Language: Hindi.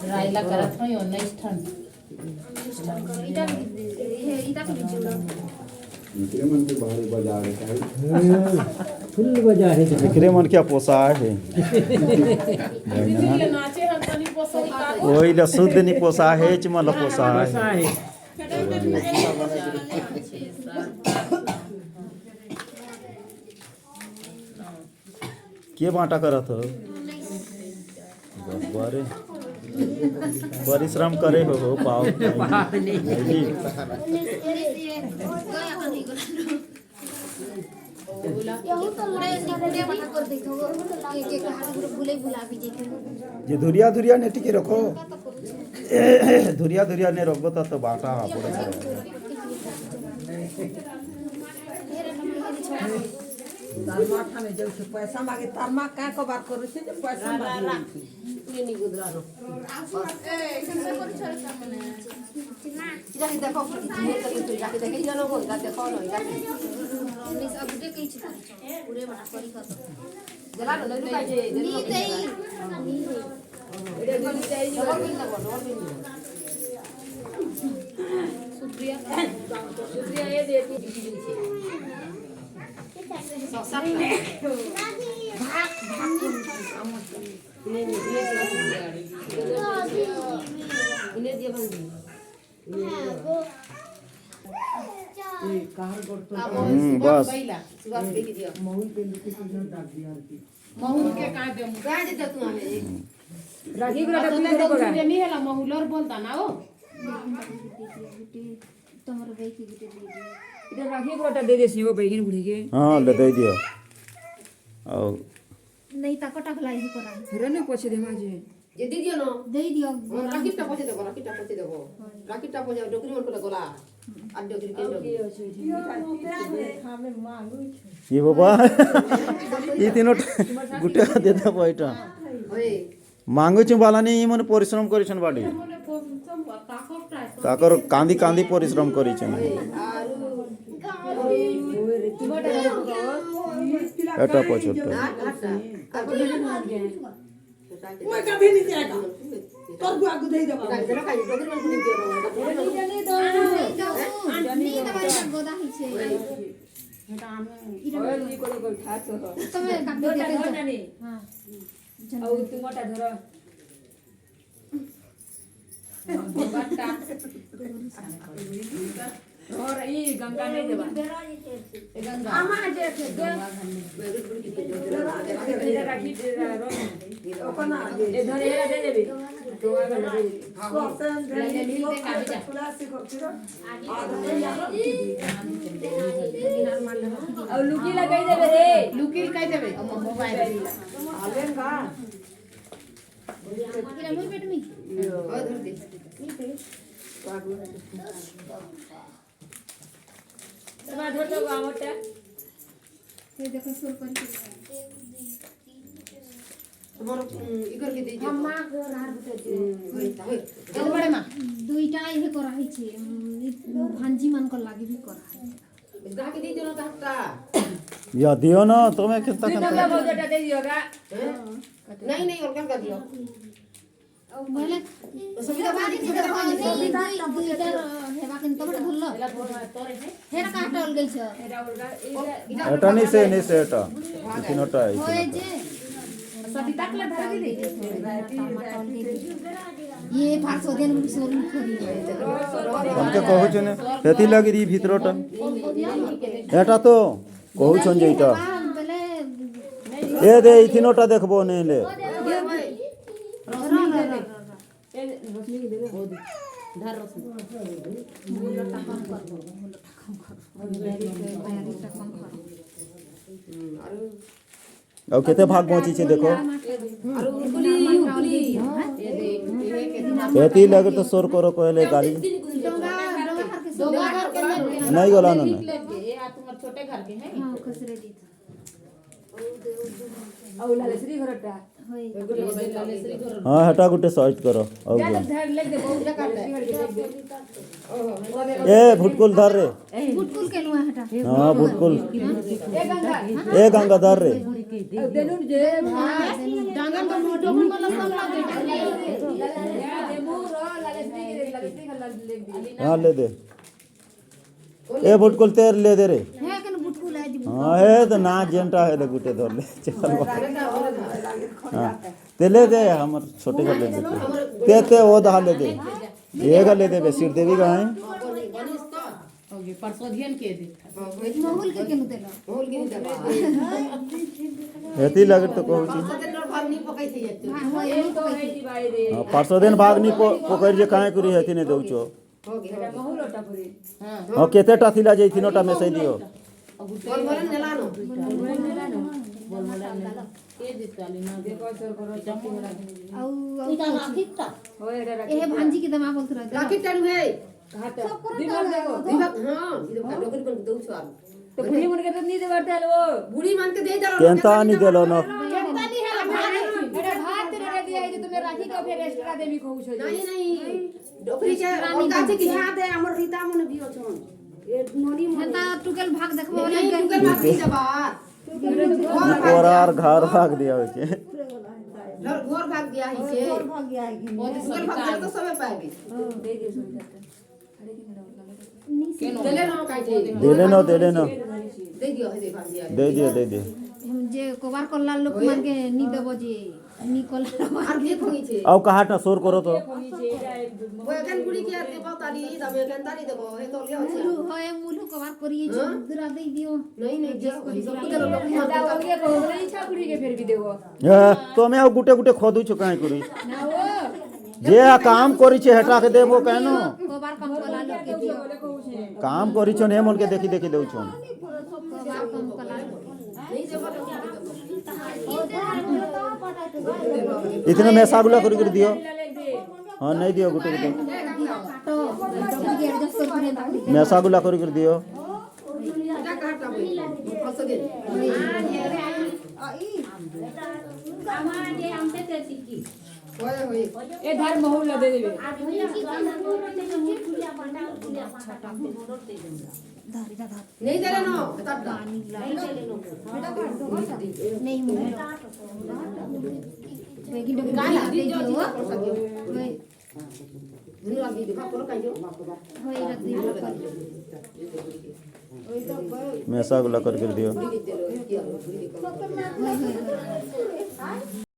रायला करत नाही 19 ठन मन के बाहर बाजार है फुल बाजार है एकरे मन क्या पोसा है नाचे हम तनी पोसई का वही ला शुद्ध नहीं पोसा है च मला पोसा है के बांटा करत हो बारे परिश्रम करे हो पाओ जे धुरिया धुरिया ने टिके रखो धुरिया धुरिया ने रखबो तो बाटा पड़े तारमा ठामे जाउ छै पैसा मागे तारमा का को बात करू छै जे पैसा मागे नि गुदरानो ए कैसे करू छ सामने जाके देखो जाके देखे जानो बोल जाके देखो न जाके मिस अपडे कहि छ पूरे बना करी खत जला न लगे जे नी देई एडे गली देई और भी लगो और भी सुप्रिया ये देती छै बस महू के का दे तू हमें राखी गुला डबले दे बगा नहीं हैला महूलर बोलता ना ओ तमर भाई की गिटे दे इधर राखी गुला दे देसी वो बहिन बुढ़ी के हां ले दे दियो और नहीं ताको टाकला ही करा फिर ने पूछ दे माजे जे दी दियो न दे दियो राकीटा पछे देबो राकीटा पछे डोकरी मन को गोला आ डोकरी के डोकरी ये बाबा ये तीनों गुटे देता बैठा मांगो छु बाला नहीं मन परिश्रम करिछन बाडी ताकर कांदी कांदी परिश्रम करिछन एटा पछोटा मैं कभी नहीं जाएगा तोर को आगु दे देबा गोदा ही छे ओली कोली को ठाछ हो तमे काबे देते हां औ तू मोटा धर बट्टा और ई गंगा नहीं देबा ए गंगा आमा जे के राखी ओपना ए धर एरा दे देबी तो आगे दे ले ली दे काबी जा तुलसी को फिर और लुकी लगाई देबे रे लुकिल कह देबे मोबाइल आलेन का किला मोर पेट में ओ धर दे तमा धर तो आवटा ये देखो सुर कर तुम्हारो इगर के दे दे अम्मा को रार बते चल बड़े मां दुईटा इहे करा ही छे भांजी मन को लागी भी करा है गा के दे दो ना कहता या दियो ना तुम्हें कितना तमा बहुटा दे दियोगा नहीं और क्या कर दियो बोले सुविधा बारी के दुईटा हेबा किन तो बड़ धल्लो हेरा काटल गई छ एटा नहीं से एटा तीनोटा है होए जे सती तकला धर दे ये फारसो देन सोरी खरी हमके कहू छने हेती लगी दी भीतरटा एटा तो कहू छन जेटा बोले ए दे ई तीनोटा देखबो नहीं ले धर रसनी और केते भाग पहुंची छे देखो हेती लगे तो सोर करो कहले गाड़ी नहीं गला ना छोटे घर के हैं हां खसरे दी ଆଉ ଲାଲେ ଶ୍ରୀ ଘରଟା होय हाँ हेटा गुटे साइड करो और जा जो। धर ले दे बहुत जगह श्री घर के ए भुटकुल धर रे बुटकुल के नुआ हटा हाँ भुटकुल ए गंगा ए गंगा धर रे देनु जे डांगन को मोटो को वाला सब ना दे देबू रो लाले श्री घर ले दे हाँ ले दे ए भुटकुल तेर ले दे रे है कन बुटकुल है जी हाँ है तो ना जेंटा है ले गुटे धर ले चल हाँ ते ले दे हमर छोटे का ले दे ते वो धा ले दे ये का ले दे बे सिर देवी का है ओके परसोधियन के दे मोहुल के केनु देलो होल गिरी दबा हेती लगे तो कहू छी सदन भाग नहीं पकाई थी एक होय तो है जी भाई रे हाँ, परसों दिन भाग नहीं पोकर जे काहे करी हेती ने दऊ छो हो गया बहु लोटा पुरी हाँ केते टा थिला जे थिनोटा में सही दियो बोल बोलन नेलानो आउ होए रे ए भांजी के दमा बोलत रह राखी टाइम है घाट दिमाग देखो दिमाग हां ये डोगरी को दऊ छो तो बुढ़ी मुड़ के तो नी दे बरते वो बूढ़ी मान के दे दरो केंता नहीं देलो न केता नी है एटा भात रे दिया है जे तुम्हें राखी का फिर एक्स्ट्रा देवी कहू छो नहीं नहीं डोगरी के अलगा छे कि हां दे हमर रीता मन बियो छन ए नोनी मन हेता टुकल भाग देखबो नहीं टुकल भाग नहीं दबा और घर भाग दिया होय के घर भाग गया ही छे घर भाग गया है टुकल भाग तो सबे पाएगी दे दे सुविधा चले ना काई छे दे लेनो दे दियो हे दे भाग दिया दे दे हम जे कोबार करला लोक मान के नी देबो जे नी कोला और के खोई छे अब कहा टा शोर करो तो वो एखन बुढ़ी के देबो ताली दमे एखन ताली देबो हे तो ले छे मुलु होय मुलु कोबार करिए छ दुरा दे दियो नहीं नहीं जे सब कुछ लो दादा हो गया को नहीं इच्छा बुढ़ी के फिर भी देबो तो मैं अब गुटे गुटे खोदू छु काहे करी ना वो जे काम करी छे हेटा के देबो कहनो कोबार कम कोला लोक के दियो बोले कहू छे काम करी छो ने मन के देखी देखी दऊ छो कोबार कम कोला नहीं देबो इतने में सागुला करी कर दियो हां नहीं दियो गुटे गुटे तो डॉक्टर के एडजस्ट कर करे ताकि मैं सागुला करी कर दियो जा काटा बोल फसो दे होय होय ए धर महू ल दे देबे नहीं दे नो तब नहीं मुलु वेगी डोगी गाला दे दियो होय दुनिया की दिखा पर काई जो होय रख दियो मैं सागुला कर दियो बुढ़ी दे लो किया बुढ़ी होय होय